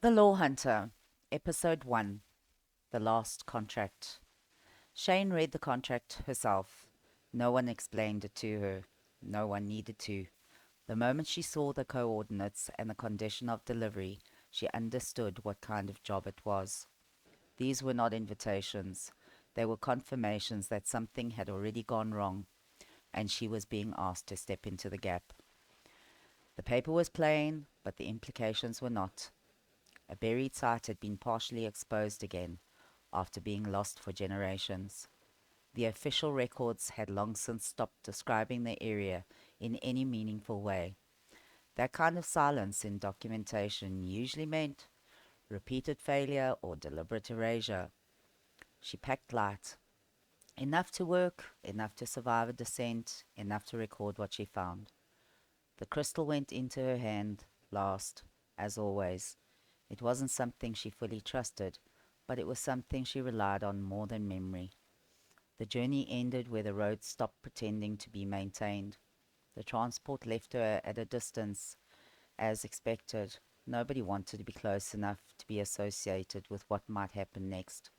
The Law Hunter, Episode 1 The Last Contract. Shane read the contract herself. No one explained it to her. No one needed to. The moment she saw the coordinates and the condition of delivery, she understood what kind of job it was. These were not invitations. They were confirmations that something had already gone wrong, and she was being asked to step into the gap. The paper was plain, but the implications were not. A buried site had been partially exposed again, after being lost for generations. The official records had long since stopped describing the area in any meaningful way. That kind of silence in documentation usually meant repeated failure or deliberate erasure. She packed light. Enough to work, enough to survive a descent, enough to record what she found. The crystal went into her hand last, as always. It wasn't something she fully trusted, but it was something she relied on more than memory. The journey ended where the road stopped pretending to be maintained. The transport left her at a distance, as expected. Nobody wanted to be close enough to be associated with what might happen next.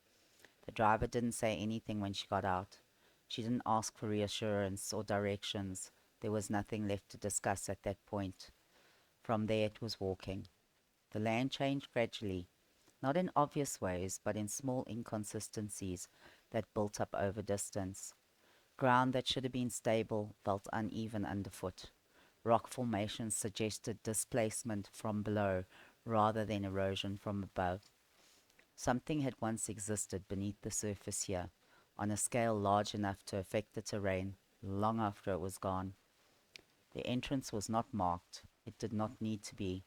The driver didn't say anything when she got out. She didn't ask for reassurance or directions. There was nothing left to discuss at that point. From there it was walking. The land changed gradually, not in obvious ways, but in small inconsistencies that built up over distance. Ground that should have been stable felt uneven underfoot. Rock formations suggested displacement from below rather than erosion from above. Something had once existed beneath the surface here, on a scale large enough to affect the terrain long after it was gone. The entrance was not marked. It did not need to be.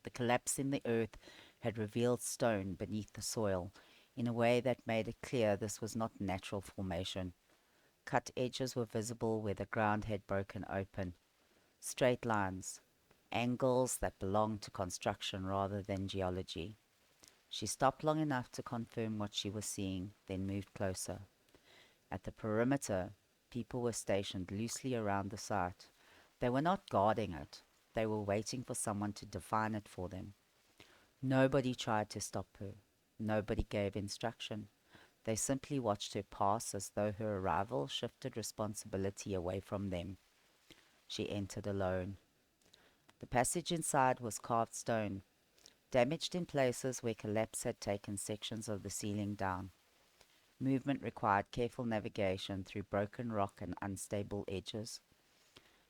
The collapse in the earth had revealed stone beneath the soil in a way that made it clear this was not natural formation. Cut edges were visible where the ground had broken open. Straight lines, angles that belonged to construction rather than geology. She stopped long enough to confirm what she was seeing, then moved closer. At the perimeter, people were stationed loosely around the site. They were not guarding it. They were waiting for someone to define it for them. Nobody tried to stop her. Nobody gave instruction. They simply watched her pass as though her arrival shifted responsibility away from them. She entered alone. The passage inside was carved stone, damaged in places where collapse had taken sections of the ceiling down. Movement required careful navigation through broken rock and unstable edges.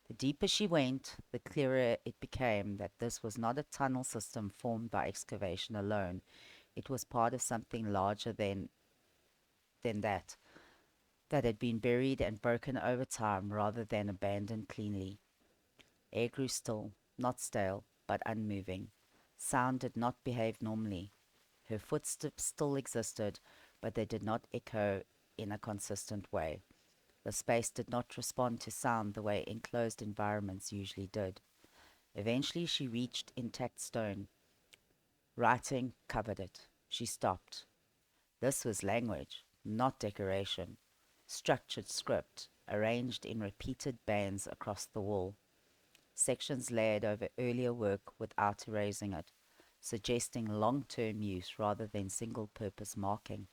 The deeper she went, the clearer it became that this was not a tunnel system formed by excavation alone. It was part of something larger than that had been buried and broken over time rather than abandoned cleanly. Air grew still, not stale, but unmoving. Sound did not behave normally. Her footsteps still existed, but they did not echo in a consistent way. The space did not respond to sound the way enclosed environments usually did. Eventually she reached intact stone. Writing covered it. She stopped. This was language, not decoration. Structured script, arranged in repeated bands across the wall. Sections layered over earlier work without erasing it, suggesting long-term use rather than single-purpose marking.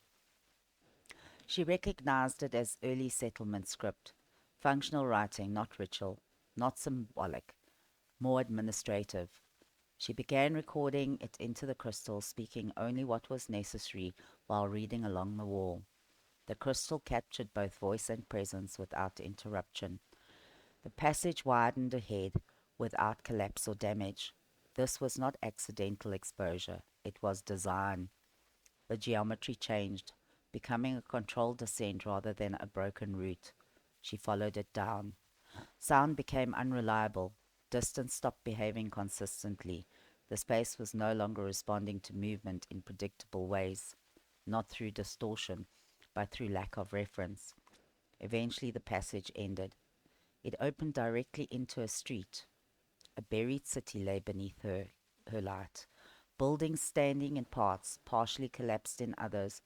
She recognized it as early settlement script, functional writing, not ritual, not symbolic, more administrative. She began recording it into the crystal, speaking only what was necessary while reading along the wall. The crystal captured both voice and presence without interruption. The passage widened ahead without collapse or damage. This was not accidental exposure, it was design. The geometry changed, becoming a controlled descent rather than a broken route. She followed it down. Sound became unreliable. Distance stopped behaving consistently. The space was no longer responding to movement in predictable ways, not through distortion, but through lack of reference. Eventually the passage ended. It opened directly into a street. A buried city lay beneath her light. Buildings standing in parts, partially collapsed in others,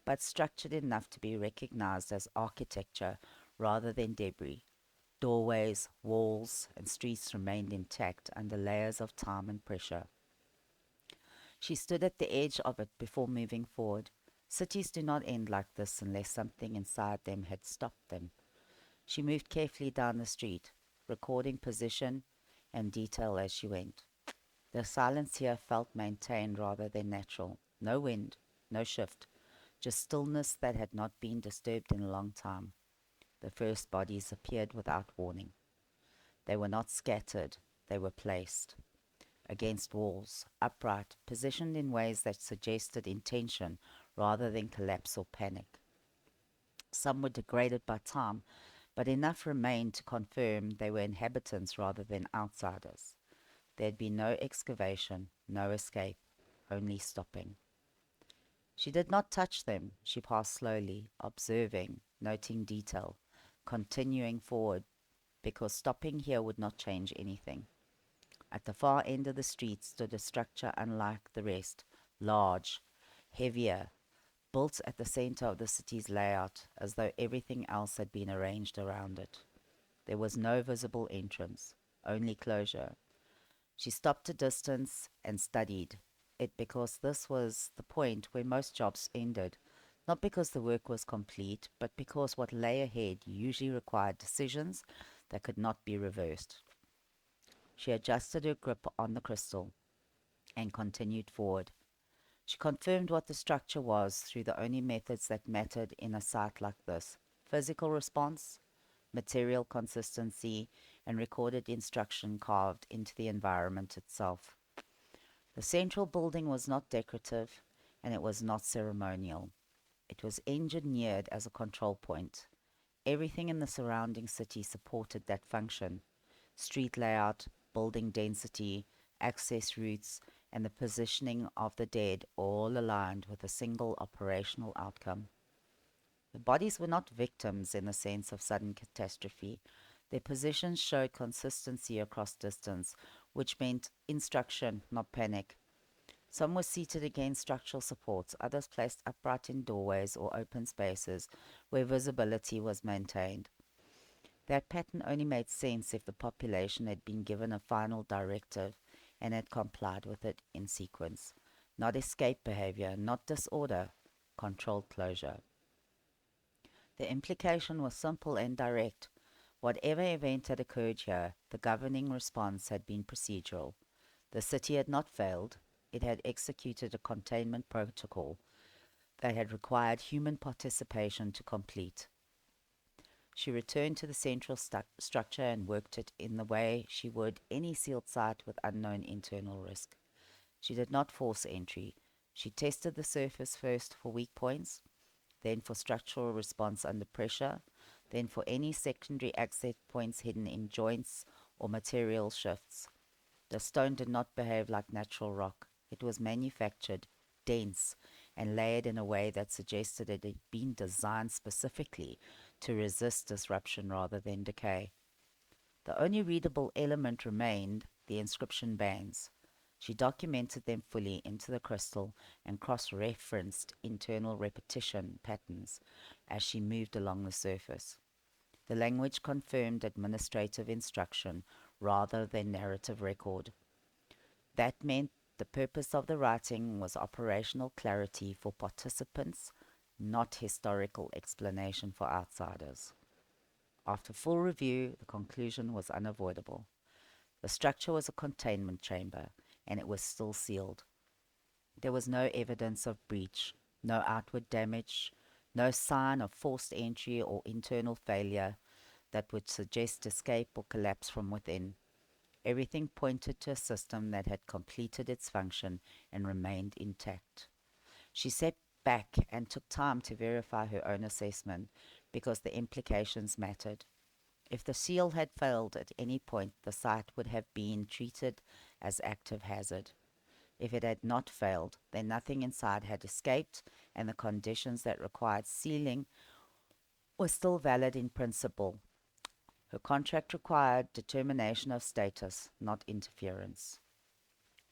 but structured enough to be recognized as architecture rather than debris. Doorways, walls, and streets remained intact under layers of time and pressure. She stood at the edge of it before moving forward. Cities do not end like this unless something inside them had stopped them. She moved carefully down the street, recording position and detail as she went. The silence here felt maintained rather than natural. No wind, no shift, just stillness that had not been disturbed in a long time. The first bodies appeared without warning. They were not scattered, they were placed against walls, upright, positioned in ways that suggested intention rather than collapse or panic. Some were degraded by time, but enough remained to confirm they were inhabitants rather than outsiders. There had been no excavation, no escape, only stopping. She did not touch them. She passed slowly, observing, noting detail, continuing forward, because stopping here would not change anything. At the far end of the street stood a structure unlike the rest, large, heavier, built at the center of the city's layout, as though everything else had been arranged around it. There was no visible entrance, only closure. She stopped a distance and studied it because this was the point where most jobs ended, not because the work was complete, but because what lay ahead usually required decisions that could not be reversed. She adjusted her grip on the crystal and continued forward. She confirmed what the structure was through the only methods that mattered in a site like this: physical response, material consistency, and recorded instruction carved into the environment itself. The central building was not decorative, and it was not ceremonial. It was engineered as a control point. Everything in the surrounding city supported that function: street layout, building density, access routes, and the positioning of the dead all aligned with a single operational outcome. The bodies were not victims in the sense of sudden catastrophe. Their positions showed consistency across distance, which meant instruction, not panic. Some were seated against structural supports, others placed upright in doorways or open spaces where visibility was maintained. That pattern only made sense if the population had been given a final directive and had complied with it in sequence. Not escape behavior, not disorder, controlled closure. The implication was simple and direct. Whatever event had occurred here, the governing response had been procedural. The city had not failed. It had executed a containment protocol that had required human participation to complete. She returned to the central structure and worked it in the way she would any sealed site with unknown internal risk. She did not force entry. She tested the surface first for weak points, then for structural response under pressure, then for any secondary access points hidden in joints or material shifts. The stone did not behave like natural rock. It was manufactured, dense, and layered in a way that suggested it had been designed specifically to resist disruption rather than decay. The only readable element remained: the inscription bands. She documented them fully into the crystal and cross-referenced internal repetition patterns as she moved along the surface. The language confirmed administrative instruction rather than narrative record. That meant the purpose of the writing was operational clarity for participants, not historical explanation for outsiders. After full review, the conclusion was unavoidable. The structure was a containment chamber, and it was still sealed. There was no evidence of breach, no outward damage, no sign of forced entry or internal failure that would suggest escape or collapse from within. Everything pointed to a system that had completed its function and remained intact. She sat back and took time to verify her own assessment because the implications mattered. If the seal had failed at any point, the site would have been treated as active hazard. If it had not failed, then nothing inside had escaped, and the conditions that required sealing were still valid in principle. Her contract required determination of status, not interference.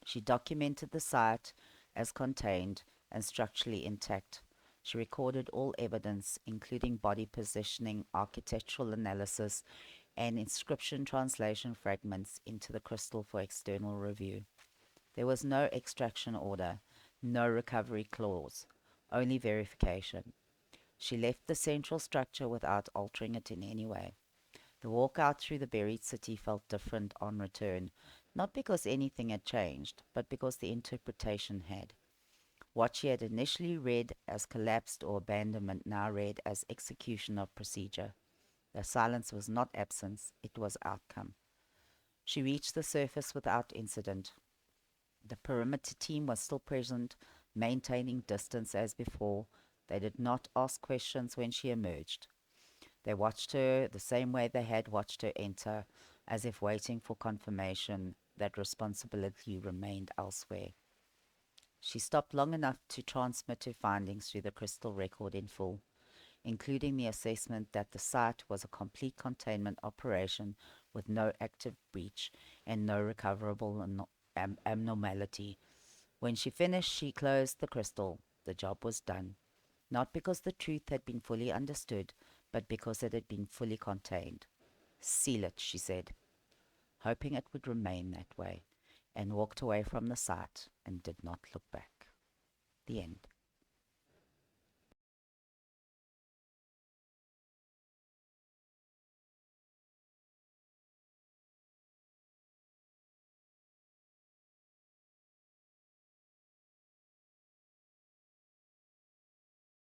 She documented the site as contained and structurally intact. She recorded all evidence, including body positioning, architectural analysis, and inscription translation fragments, into the crystal for external review. There was no extraction order, no recovery clause, only verification. She left the central structure without altering it in any way. The walk out through the buried city felt different on return, not because anything had changed, but because the interpretation had. What she had initially read as collapsed or abandonment now read as execution of procedure. The silence was not absence, it was outcome. She reached the surface without incident. The perimeter team was still present, maintaining distance as before. They did not ask questions when she emerged. They watched her the same way they had watched her enter, as if waiting for confirmation that responsibility remained elsewhere. She stopped long enough to transmit her findings through the crystal record in full, including the assessment that the site was a complete containment operation with no active breach and no recoverable abnormality. When she finished, she closed the crystal. The job was done, not because the truth had been fully understood, but because it had been fully contained. Seal it, she said, hoping it would remain that way, and walked away from the site and did not look back. The end.